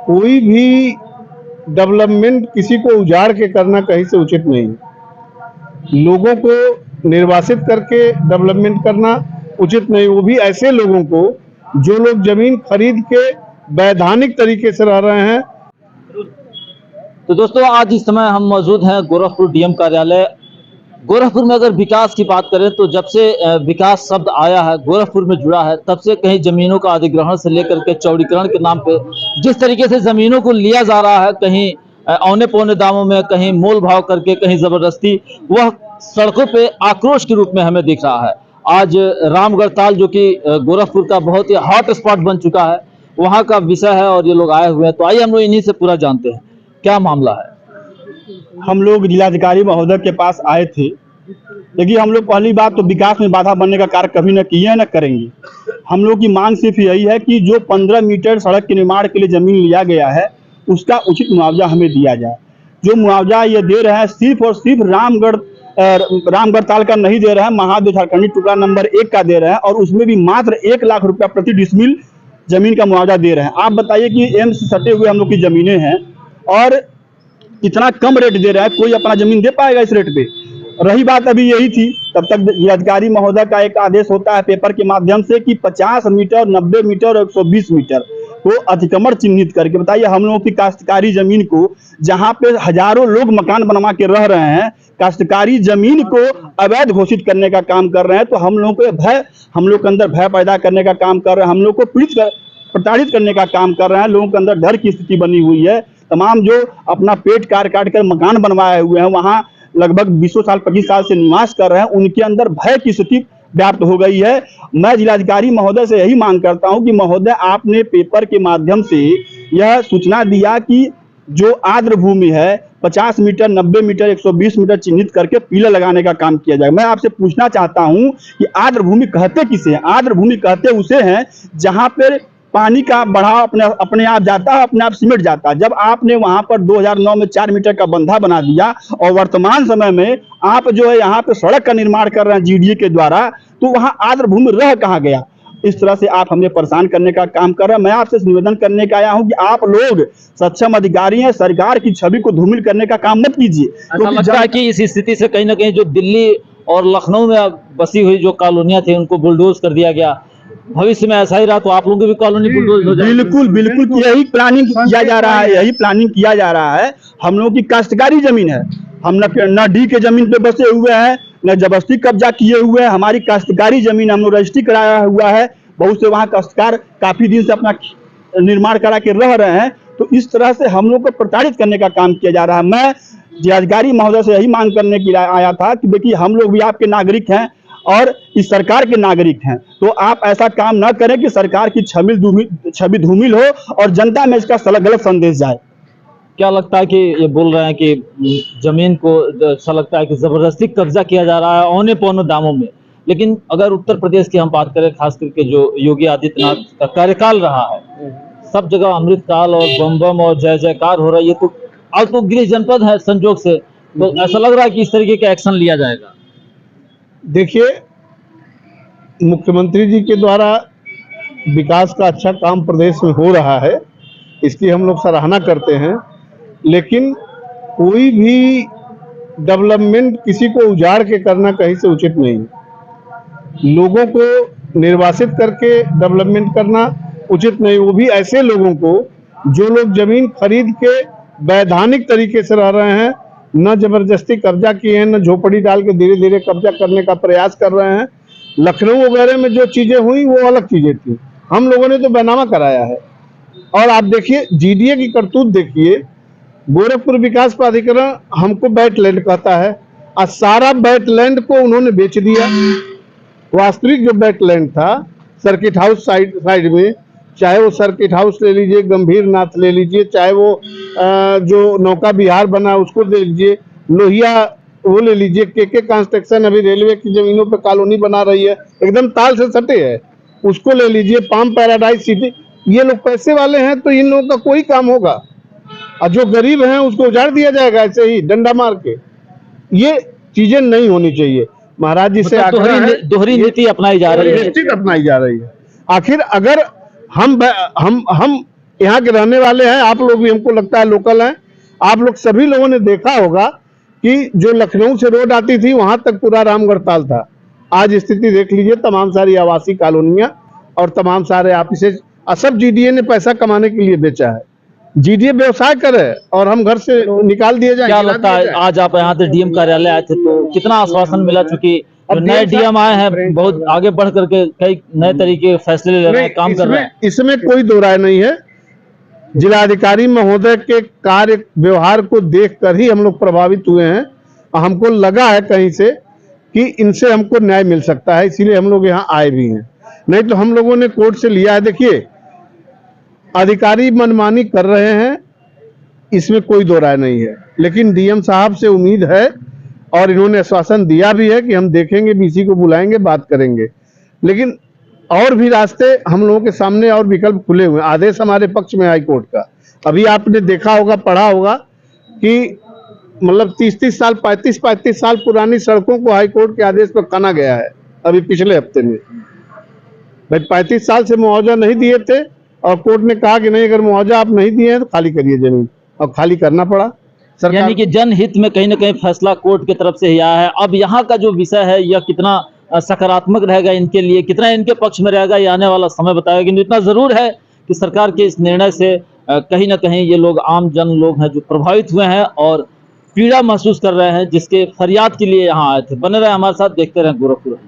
कोई भी डेवलपमेंट किसी को उजाड़ के करना कहीं से उचित नहीं है। लोगों को निर्वासित करके डेवलपमेंट करना उचित नहीं, वो भी ऐसे लोगों को जो लोग जमीन खरीद के वैधानिक तरीके से रह रहे हैं। तो दोस्तों, आज इस समय हम मौजूद हैं गोरखपुर डीएम कार्यालय। गोरखपुर में अगर विकास की बात करें तो जब से विकास शब्द आया है, गोरखपुर में जुड़ा है, तब से कहीं जमीनों का अधिग्रहण से लेकर के चौड़ीकरण के नाम पे जिस तरीके से जमीनों को लिया जा रहा है, कहीं औने पौने दामों में, कहीं मोल भाव करके, कहीं जबरदस्ती, वह सड़कों पे आक्रोश के रूप में हमें दिख रहा है। आज रामगढ़ ताल, जो कि गोरखपुर का बहुत ही हॉट स्पॉट बन चुका है, वहाँ का विषय है और ये लोग आए हुए हैं। तो आइए हम लोग इन्हीं से पूरा जानते हैं क्या मामला है। हम लोग जिलाधिकारी महोदय के पास आए थे। देखिए, हम लोग पहली बात तो विकास में बाधा बनने का कार्य कभी न किए हैं न करेंगे। हम लोग की मांग सिर्फ यही है कि जो 15 मीटर सड़क के निर्माण के लिए जमीन लिया गया है उसका उचित मुआवजा हमें दिया जाए। जो मुआवजा ये दे रहे हैं सिर्फ और सिर्फ रामगढ़ ताल का नहीं दे रहे हैं, महादेव झारखंडी टुकड़ा नंबर 1 का दे रहे हैं, और उसमें भी मात्र 1 लाख रुपया प्रति डिसमिल जमीन का मुआवजा दे रहे हैं। आप बताइए कि एम्स से सटे हुए हम लोग की जमीनें हैं और इतना कम रेट दे रहा है, कोई अपना जमीन दे पाएगा इस रेट पे? रही बात अभी यही थी, तब तक जिलाधिकारी महोदय का एक आदेश होता है पेपर के माध्यम से कि 50 मीटर, 90 मीटर और 120 मीटर को अतिक्रमण चिन्हित करके, बताइए हम लोगों की काश्तकारी जमीन को, जहां पे हजारों लोग मकान बनवा के रह रहे हैं, काश्तकारी जमीन को अवैध घोषित करने का काम कर रहे हैं। तो हम लोगों को हम लोग के अंदर भय पैदा करने का काम कर रहे हैं, हम लोग को प्रताड़ित करने का काम कर रहे हैं। लोगों के अंदर डर की स्थिति बनी हुई है। तमाम जो अपना पेट काट कर मकान बनवाए हुए हैं, वहां लगभग 20 साल 25 साल से निवास कर रहे हैं, उनके अंदर भय की स्थिति व्याप्त हो गई है। मैं जिलाधिकारी महोदय से यही मांग करता हूं कि महोदय, आपने पेपर के माध्यम से यह सूचना दिया कि जो आर्द्र भूमि है 50 मीटर, 90 मीटर, 120 मीटर चिन्हित करके पिलर लगाने का काम किया जाए। मैं आपसे पूछना चाहता हूं कि आर्द्र भूमि कहते किसे हैं? आर्द्र भूमि कहते उसे हैं जहां पर पानी का बढ़ाव अपने आप जाता है, अपने आप सिमट जाता है। जब आपने वहां पर 2009 में 4 मीटर का बंधा बना दिया और वर्तमान समय में आप जो है यहाँ पे सड़क का निर्माण कर रहे हैं जीडीए के द्वारा, तो वहां आर्द्र भूमि रह कहाँ गया? इस तरह से आप हमें परेशान करने का काम कर रहे हैं। मैं आपसे निवेदन करने का आया हूं कि आप लोग सक्षम अधिकारी हैं, सरकार की छवि को धूमिल करने का काम मत कीजिए। ऐसा लगता है कि इस स्थिति से कहीं ना कहीं जो दिल्ली और लखनऊ में बसी हुई जो कॉलोनियां थी उनको बुलडोज कर दिया गया। भविष्य में ऐसा ही रहा तो आप लोगों की भी कॉलोनी बुलडोज हो जाएगी। बिल्कुल बिल्कुल, यही प्लानिंग किया जा रहा है, यही प्लानिंग किया जा रहा है। हम लोगों की काश्तकारी जमीन है, हम न डी के जमीन पे बसे हुए हैं, न जबरदस्ती कब्जा किए हुए हैं। हमारी काश्तकारी जमीन हम लोग रजिस्ट्री कराया हुआ है। बहुत से वहाँ काश्तकार काफी दिन से अपना निर्माण करा के रह रहे हैं। तो इस तरह से हम लोग को प्रताड़ित करने का काम किया जा रहा है। मैं जिलाधिकारी महोदय से यही मांग करने के लिए आया था कि देखिए, हम लोग भी आपके नागरिक हैं और इस सरकार के नागरिक हैं, तो आप ऐसा काम न करें कि सरकार की छवि धूमिल हो और जनता में इसका गलत संदेश जाए। क्या लगता है कि ये बोल रहे हैं कि जमीन को, ऐसा लगता है कि जबरदस्ती कब्जा किया जा रहा है औने पौने दामों में, लेकिन अगर उत्तर प्रदेश की हम बात करें, खास करके जो योगी आदित्यनाथ का कार्यकाल रहा है, सब जगह अमृतकाल और बम बम और जय जयकार हो रही है। तो आज तो गृह जनपद है संजोग से, तो ऐसा लग रहा है कि इस तरीके का एक्शन लिया जाएगा। देखिए, मुख्यमंत्री जी के द्वारा विकास का अच्छा काम प्रदेश में हो रहा है, इसकी हम लोग सराहना करते हैं, लेकिन कोई भी डेवलपमेंट किसी को उजाड़ के करना कहीं से उचित नहीं है। लोगों को निर्वासित करके डेवलपमेंट करना उचित नहीं, वो भी ऐसे लोगों को जो लोग जमीन खरीद के वैधानिक तरीके से रह रहे हैं, न जबरदस्ती कब्जा किए हैं, न झोपड़ी डाल के धीरे धीरे कब्जा करने का प्रयास कर रहे हैं। लखनऊ वगैरह में जो चीजें हुई वो अलग चीजें थी, हम लोगों ने तो बैनामा कराया है। और आप देखिए जीडीए की करतूत देखिए, गोरखपुर विकास प्राधिकरण हमको वेटलैंड कहता है और सारा वेटलैंड को उन्होंने बेच दिया। वास्तविक जो वेटलैंड था सर्किट हाउस साइड में, चाहे वो सर्किट हाउस ले लीजिए, गंभीर नाथ ले लीजिए, चाहे वो जो नौका विहार बना उसको ले लीजिए, लोहिया वो ले लीजिए, के कंस्ट्रक्शन अभी रेलवे की जमीनों पे कॉलोनी बना रही है, एकदम ताल से सटे है, उसको ले लीजिए, पाम पैराडाइज सिटी। ये लोग पैसे वाले हैं तो इन लोगों का कोई काम होगा, और जो गरीब हैं उसको उजाड़ दिया जाएगा ऐसे ही डंडा मार के। ये चीजें नहीं होनी चाहिए। महाराज जी से दोहरी नीति अपनाई जा रही है, निश्चित अपनाई जा रही है। आखिर अगर हम यहाँ के रहने वाले हैं, आप लोग भी हमको लगता है लोकल हैं। आप लोग सभी लोगों ने देखा होगा कि जो लखनऊ से रोड आती थी वहां तक पूरा रामगढ़ ताल था। आज स्थिति देख लीजिए, तमाम सारी आवासीय कॉलोनियां और तमाम सारे ऑफिसेज सब जीडीए ने पैसा कमाने के लिए बेचा है। जीडीए व्यवसाय करे और हम घर से निकाल दिए जाए। क्या लगता है आज आप यहाँ से डीएम कार्यालय आए थे तो कितना आश्वासन मिला, चूंकि जो नए डीएम आए हैं बहुत आगे बढ़ करके कई नए तरीके के फैसले ले रहे हैं, काम कर रहे हैं। इसमें कोई दो राय नहीं है। जिलाधिकारी महोदय के कार्य व्यवहार को देखकर ही हम लोग प्रभावित हुए हैं। हमको लगा है कहीं से कि इनसे हमको न्याय मिल सकता है, इसीलिए हम लोग यहाँ आए भी हैं। नहीं तो हम लोगों ने कोर्ट से लिया है। देखिए, अधिकारी मनमानी कर रहे हैं, इसमें कोई दो राय नहीं है, लेकिन डीएम साहब से उम्मीद है और इन्होंने आश्वासन दिया भी है कि हम देखेंगे, बीसी को बुलाएंगे, बात करेंगे। लेकिन और भी रास्ते हम लोगों के सामने और विकल्प खुले हुए हैं। आदेश हमारे पक्ष में हाई कोर्ट का, अभी आपने देखा होगा, पढ़ा होगा कि मतलब 30-30 साल 35-35 साल पुरानी सड़कों को हाई कोर्ट के आदेश पर काना गया है अभी पिछले हफ्ते में। भाई 35 साल से मुआवजा नहीं दिए थे और कोर्ट ने कहा कि नहीं, अगर मुआवजा आप नहीं दिए हैं तो खाली करिए जमीन, और खाली करना पड़ा सरकार। यानी कि जनहित में कहीं ना कहीं फैसला कोर्ट की तरफ से ही आया है। अब यहाँ का जो विषय है यह कितना सकारात्मक रहेगा इनके लिए, कितना इनके पक्ष में रहेगा, ये आने वाला समय बताएगा। लेकिन इतना जरूर है कि सरकार के इस निर्णय से कहीं ना कहीं ये लोग, आम जन लोग हैं जो प्रभावित हुए हैं और पीड़ा महसूस कर रहे हैं, जिसके फरियाद के लिए यहाँ आए थे। बने रहे हमारे साथ, देखते रहे गोरखपुर।